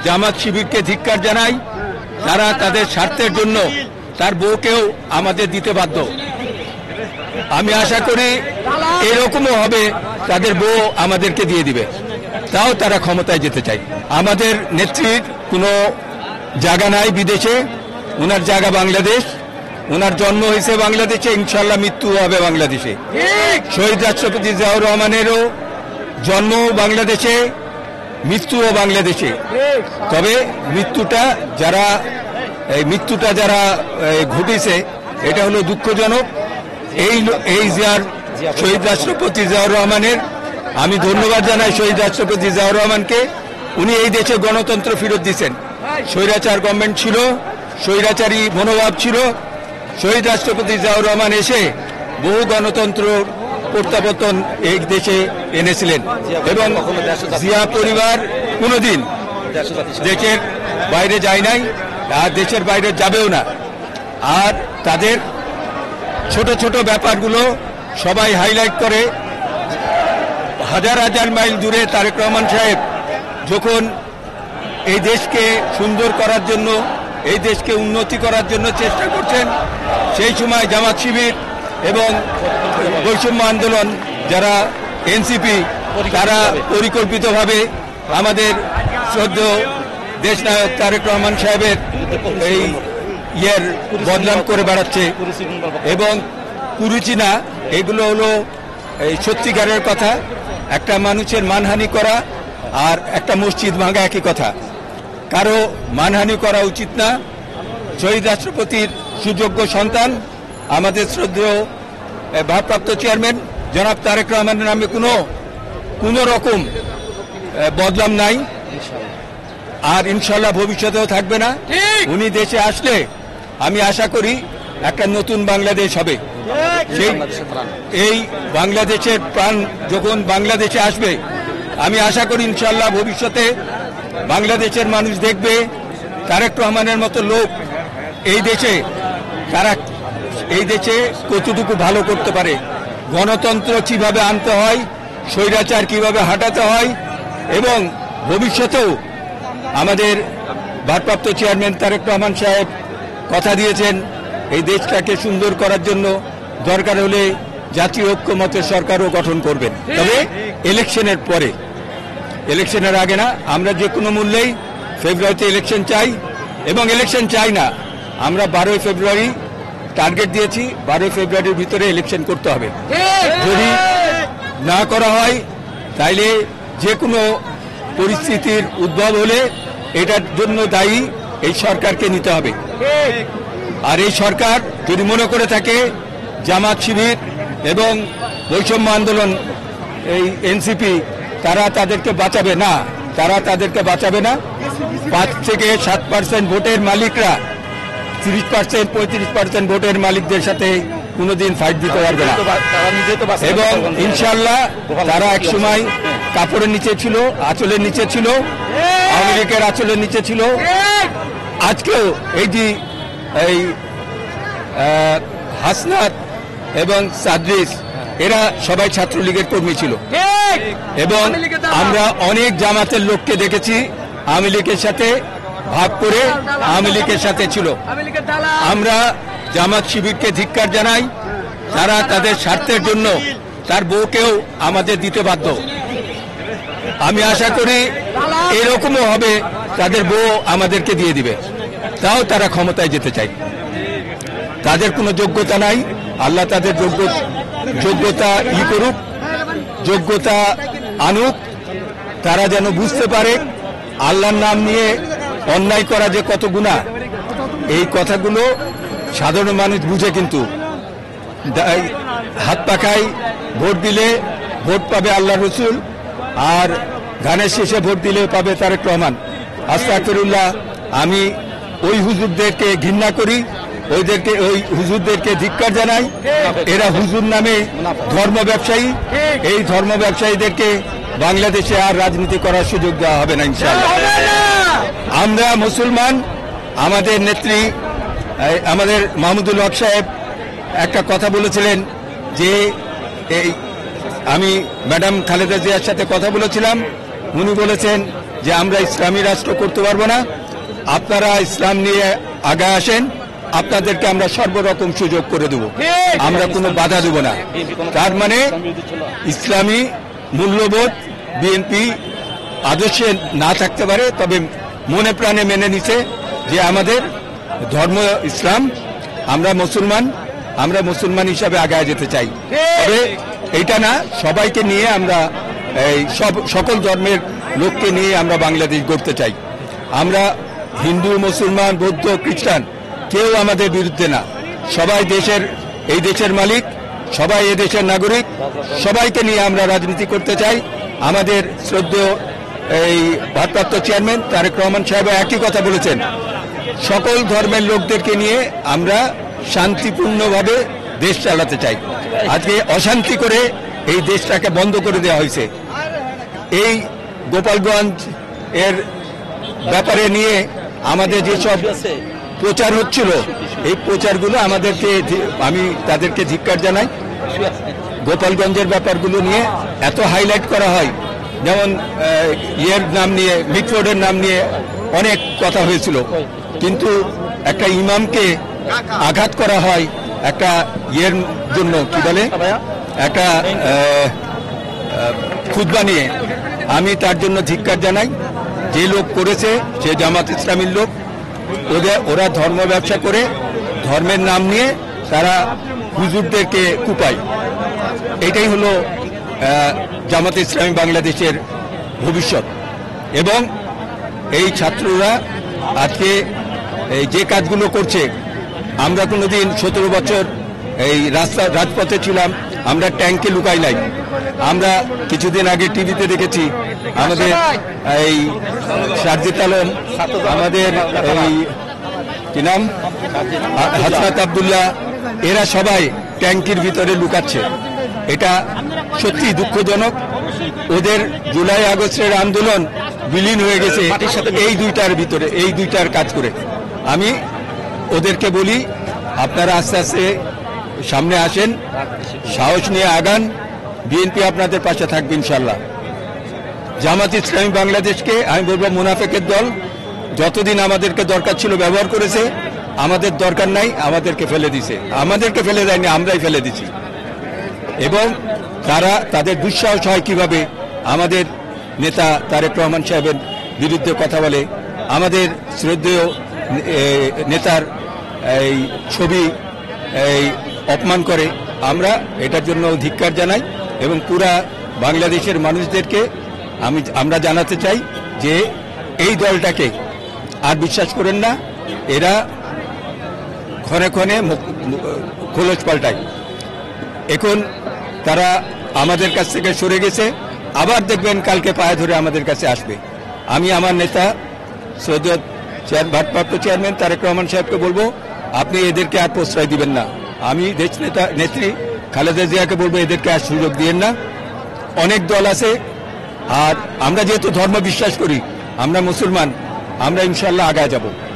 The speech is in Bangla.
জামাত শিবিরকে ধিক্কার জানাই। তারা তাদের স্বার্থের জন্য তার বউকেও আমাদের দিতে বাধ্য। আমি আশা করি এরকমও হবে, তাদের বউ আমাদেরকে দিয়ে দিবে, তাও তারা ক্ষমতায় যেতে চায়। আমাদের নেত্রীর কোনো জায়গা নাই বিদেশে, ওনার জায়গা বাংলাদেশ। ওনার জন্ম হয়েছে বাংলাদেশে, ইনশাল্লাহ মৃত্যু হবে বাংলাদেশে। শহীদ রাষ্ট্রপতি জিয়াউর রহমানেরও জন্ম বাংলাদেশে, মৃত্যুও বাংলাদেশে। তবে মৃত্যুটা যারা ঘটেছে এটা হলো দুঃখজনক। এই শহীদ রাষ্ট্রপতি জিয়াউর রহমানের আমি ধন্যবাদ জানাই। শহীদ রাষ্ট্রপতি জিয়াউর রহমানকে, উনি এই দেশে গণতন্ত্র ফেরত দিয়েছেন। স্বৈরাচার গভর্নমেন্ট ছিল, স্বৈরাচারী মনোভাব ছিল। শহীদ রাষ্ট্রপতি জিয়াউর রহমান এসে বহু গণতন্ত্র প্রত্যাবর্তন এই দেশে এনেছিলেন এবং জিয়া পরিবার কোনোদিন দেশের বাইরে যায় নাই আর দেশের বাইরে যাবেও না। আর তাদের ছোট ছোট ব্যাপারগুলো সবাই হাইলাইট করে। হাজার হাজার মাইল দূরে তারেক রহমান সাহেব যখন এই দেশকে সুন্দর করার জন্য, এই দেশকে উন্নতি করার জন্য চেষ্টা করছেন, সেই সময় জামাত শিবির এবং বৈষম্য আন্দোলন যারা এনসিপি, তারা পরিকল্পিতভাবে আমাদের শ্রদ্ধেয় দেশনায়ক তারেক রহমান সাহেবের এই বদনাম করে বেড়াচ্ছে এবং কুরুচি না, এগুলো হলো এই সত্যিকারের কথা। একটা মানুষের মানহানি করা আর একটা মসজিদ ভাঙা একই কথা। কারো মানহানি করা উচিত না। শহীদ রাষ্ট্রপতির সুযোগ্য সন্তান আমাদের শ্রদ্ধেয় ভারপ্রাপ্ত চেয়ারম্যান জনাব তারেক রহমানের নামে কোনো রকম বদনাম নাই আর ইনশাল্লাহ ভবিষ্যতেও থাকবে না। উনি দেশে আসলে আমি আশা করি একটা নতুন বাংলাদেশ হবে। এই বাংলাদেশের প্রাণ যখন বাংলাদেশে আসবে, আমি আশা করি ইনশাল্লাহ ভবিষ্যতে বাংলাদেশের মানুষ দেখবে তারেক রহমানের মতো লোক এই দেশে কতটুকু ভালো করতে পারে, গণতন্ত্র কিভাবে আনতে হয়, স্বৈরাচার কিভাবে হাঁটাতে হয়। এবং ভবিষ্যতেও আমাদের ভারপ্রাপ্ত চেয়ারম্যান তারেক রহমান সাহেব কথা দিয়েছেন এই দেশটাকে সুন্দর করার জন্য দরকার হলে জাতীয় ঐক্যমতের সরকারও গঠন করবেন। তবে ইলেকশনের পরে, ইলেকশনের আগে না। আমরা যে কোনো মূল্যেই ফেব্রুয়ারিতে ইলেকশন চাই এবং ইলেকশন চাই না, আমরা 12ই ফেব্রুয়ারি টার্গেট দিয়েছি। 12ই ফেব্রুয়ারির ভিতরে ইলেকশন করতে হবে। যদি না করা হয় তাইলে যে কোনো পরিস্থিতির উদ্ভব হলে এটার জন্য দায়ী এই সরকারকে নিতে হবে। আর এই সরকার যদি মনে করে থাকে জামাত শিবির এবং বৈষম্য আন্দোলন, এই এনসিপি, তারা তাদেরকে বাঁচাবে না, তারা তাদেরকে বাঁচাবে না। 5 থেকে 7% ভোটের মালিকরা 30%, 35% ভোটের মালিকদের সাথে কোনোদিন ফাইট দিতে পারবে না। এবং ইনশাল্লাহ তারা একসময় কাপড়ের নিচে ছিল, আঁচলের নিচে ছিল, আওয়ামী লীগের আঁচলের নিচে ছিল। আজকেও এই হাসনাত এবং সাদরিস এরা সবাই ছাত্রলীগের কর্মী ছিল এবং আমরা অনেক জামাতের লোককে দেখেছি আওয়ামী লীগের সাথে ভাগ করে আওয়ামী লীগের সাথে ছিল। আমরা জামাত শিবিরকে ধিক্কার জানাই। তারা তাদের স্বার্থের জন্য তার বউকেও আমাদের দিতে বাধ্য। আমি আশা করি এরকমও হবে, তাদের বউ আমাদেরকে দিয়ে দিবে, তাও তারা ক্ষমতায় যেতে চায়। তাদের কোনো যোগ্যতা নাই। আল্লাহ তাদের যোগ্যতা করুক, যোগ্যতা আনুক। তারা যেন বুঝতে পারে আল্লাহর নাম নিয়ে অন্যায় করা যে কত গুনাহ। এই কথাগুলো সাধারণ মানুষ বুঝে, কিন্তু হাত পাখায় ভোট দিলে ভোট পাবে আল্লাহ রসুল, আর ধানের শেষে ভোট দিলে পাবে তারেক রহমান। আস্তাগফিরুল্লাহ। আমি ওই হুজুরদেরকে ঘৃণা করি, ওই হুজুরদেরকে ধিক্কার জানাই। এরা হুজুর নামে ধর্ম ব্যবসায়ী। এই ধর্ম ব্যবসায়ীদেরকে বাংলাদেশে আর রাজনীতি করার সুযোগ দেওয়া হবে না ইনশাআল্লাহ। আমরা মুসলমান। আমাদের নেত্রী আমাদের মাহমুদুল হক সাহেব একটা কথা বলেছিলেন যে আমি ম্যাডাম খালেদা জিয়ার সাথে কথা বলেছিলাম, উনি বলেছেন যে আমরা ইসলামী রাষ্ট্র করতে পারবো না, আপনারা ইসলাম নিয়ে আগে আসেন, আপনাদেরকে আমরা সর্বরকম সুযোগ করে দেব, আমরা কোনো বাধা দেব না। তার মানে ইসলামী মূল্যবোধ বিএনপি আদর্শে না থাকতে পারে, তবে মনে প্রাণে মেনে নিছে যে আমাদের ধর্ম ইসলাম, আমরা মুসলমান হিসাবে আগায় যেতে চাই। তবে এইটা না, সবাইকে নিয়ে আমরা এই সকল ধর্মের লোককে নিয়ে আমরা বাংলাদেশ গড়তে চাই। আমরা হিন্দু, মুসলমান, বৌদ্ধ, খ্রিস্টান কেউ আমাদের বিরুদ্ধে না, সবাই এই দেশের মালিক, সবাই এই দেশের নাগরিক, সবাইকে নিয়ে আমরা রাজনীতি করতে চাই। আমাদের শ্রদ্ধেয় এই ভারপ্রাপ্ত চেয়ারম্যান তারেক রহমান সাহেব একই কথা বলেছেন, সকল ধর্মের লোকদেরকে নিয়ে আমরা শান্তিপূর্ণভাবে দেশ চালাতে চাই। আজকে অশান্তি করে এই দেশটাকে বন্ধ করে দেওয়া হয়েছে। এই গোপালগঞ্জ এর ব্যাপারে নিয়ে আমাদের যেসব প্রচার হচ্ছিল, এই প্রচারগুলো আমি তাদেরকে ধিক্কার জানাই। গোপালগঞ্জের ব্যাপারগুলো নিয়ে এত হাইলাইট করা হয়, যেমন নাম নিয়ে, মিটফোর্ডের নাম নিয়ে অনেক কথা হয়েছিল, কিন্তু একটা ইমামকে আঘাত করা হয় একটা জন্য, কি বলে, একটা খুতবা নিয়ে। আমি তার জন্য ধিক্কার জানাই। যে লোক করেছে সে জামাত ইসলামীর লোক, ওরা ধর্ম ব্যবসা করে ধর্মের নাম নিয়ে তারা হুজুরদেরকে কুপায়। এটাই হলো জামাত ইসলামী বাংলাদেশের ভবিষ্যৎ। এবং এই ছাত্ররা আজকে যে কাজগুলো করছে, আমরা কোনোদিন 17 বছর এই রাজপথে ছিলাম, আমরা ট্যাঙ্কে লুকাই নাই। আমরা কিছুদিন আগে টিভিতে দেখেছি আমাদের এই সারজিদ আলম, আমাদের এই কি নাম, হাসনাত আব্দুল্লাহ, এরা সবাই ট্যাঙ্কির ভিতরে লুকাচ্ছে। এটা সত্যি দুঃখজনক। ওদের জুলাই আগস্টের আন্দোলন বিলীন হয়ে গেছে এই দুইটার কাজ করে। আমি ওদেরকে বলি, আপনারা আস্তে আস্তে সামনে আসেন, সাহস নিয়ে আগান, বিএনপি আপনাদের পাশে থাকবে ইনশাল্লাহ। জামাত ইসলামী বাংলাদেশকে আমি বলবো মুনাফেকের দল, যতদিন আমাদেরকে দরকার ছিল ব্যবহার করেছে, আমাদের দরকার নাই, আমাদেরকে ফেলে দিছে। আমাদেরকে ফেলে দেয়নি, আমরাই ফেলে দিছি। এবং তাদের দুঃসাহস হয় কিভাবে আমাদের নেতা তারেক রহমান সাহেবের বিরুদ্ধে কথা বলে, আমাদের শ্রদ্ধেয় নেতার এই ছবি অপমান করে। আমরা এটার জন্য ধিক্কার জানাই এবং পুরা বাংলাদেশের মানুষদেরকে আমরা জানাতে চাই যে এই দলটাকে আর বিশ্বাস করেন না। এরা ক্ষণে ক্ষণে খোলস পাল্টায়। এখন তারা আমাদের কাছ থেকে সরে গেছে, আবার দেখবেন কালকে পায়ে ধরে আমাদের কাছে আসবে। আমি আমার নেতা ভারপ্রাপ্ত চেয়ারম্যান তারেক রহমান সাহেবকে বলবো, আপনি এদেরকে আর প্রশ্রয় দিবেন না। আমি দেশ নেত্রী খালেদা জিয়াকে বলবো, এদেরকে আর সুযোগ দিয়েন না। অনেক দল আছে, আর আমরা যেহেতু ধর্ম বিশ্বাস করি, আমরা মুসলমান, আমরা ইনশাল্লাহ আগায় যাব।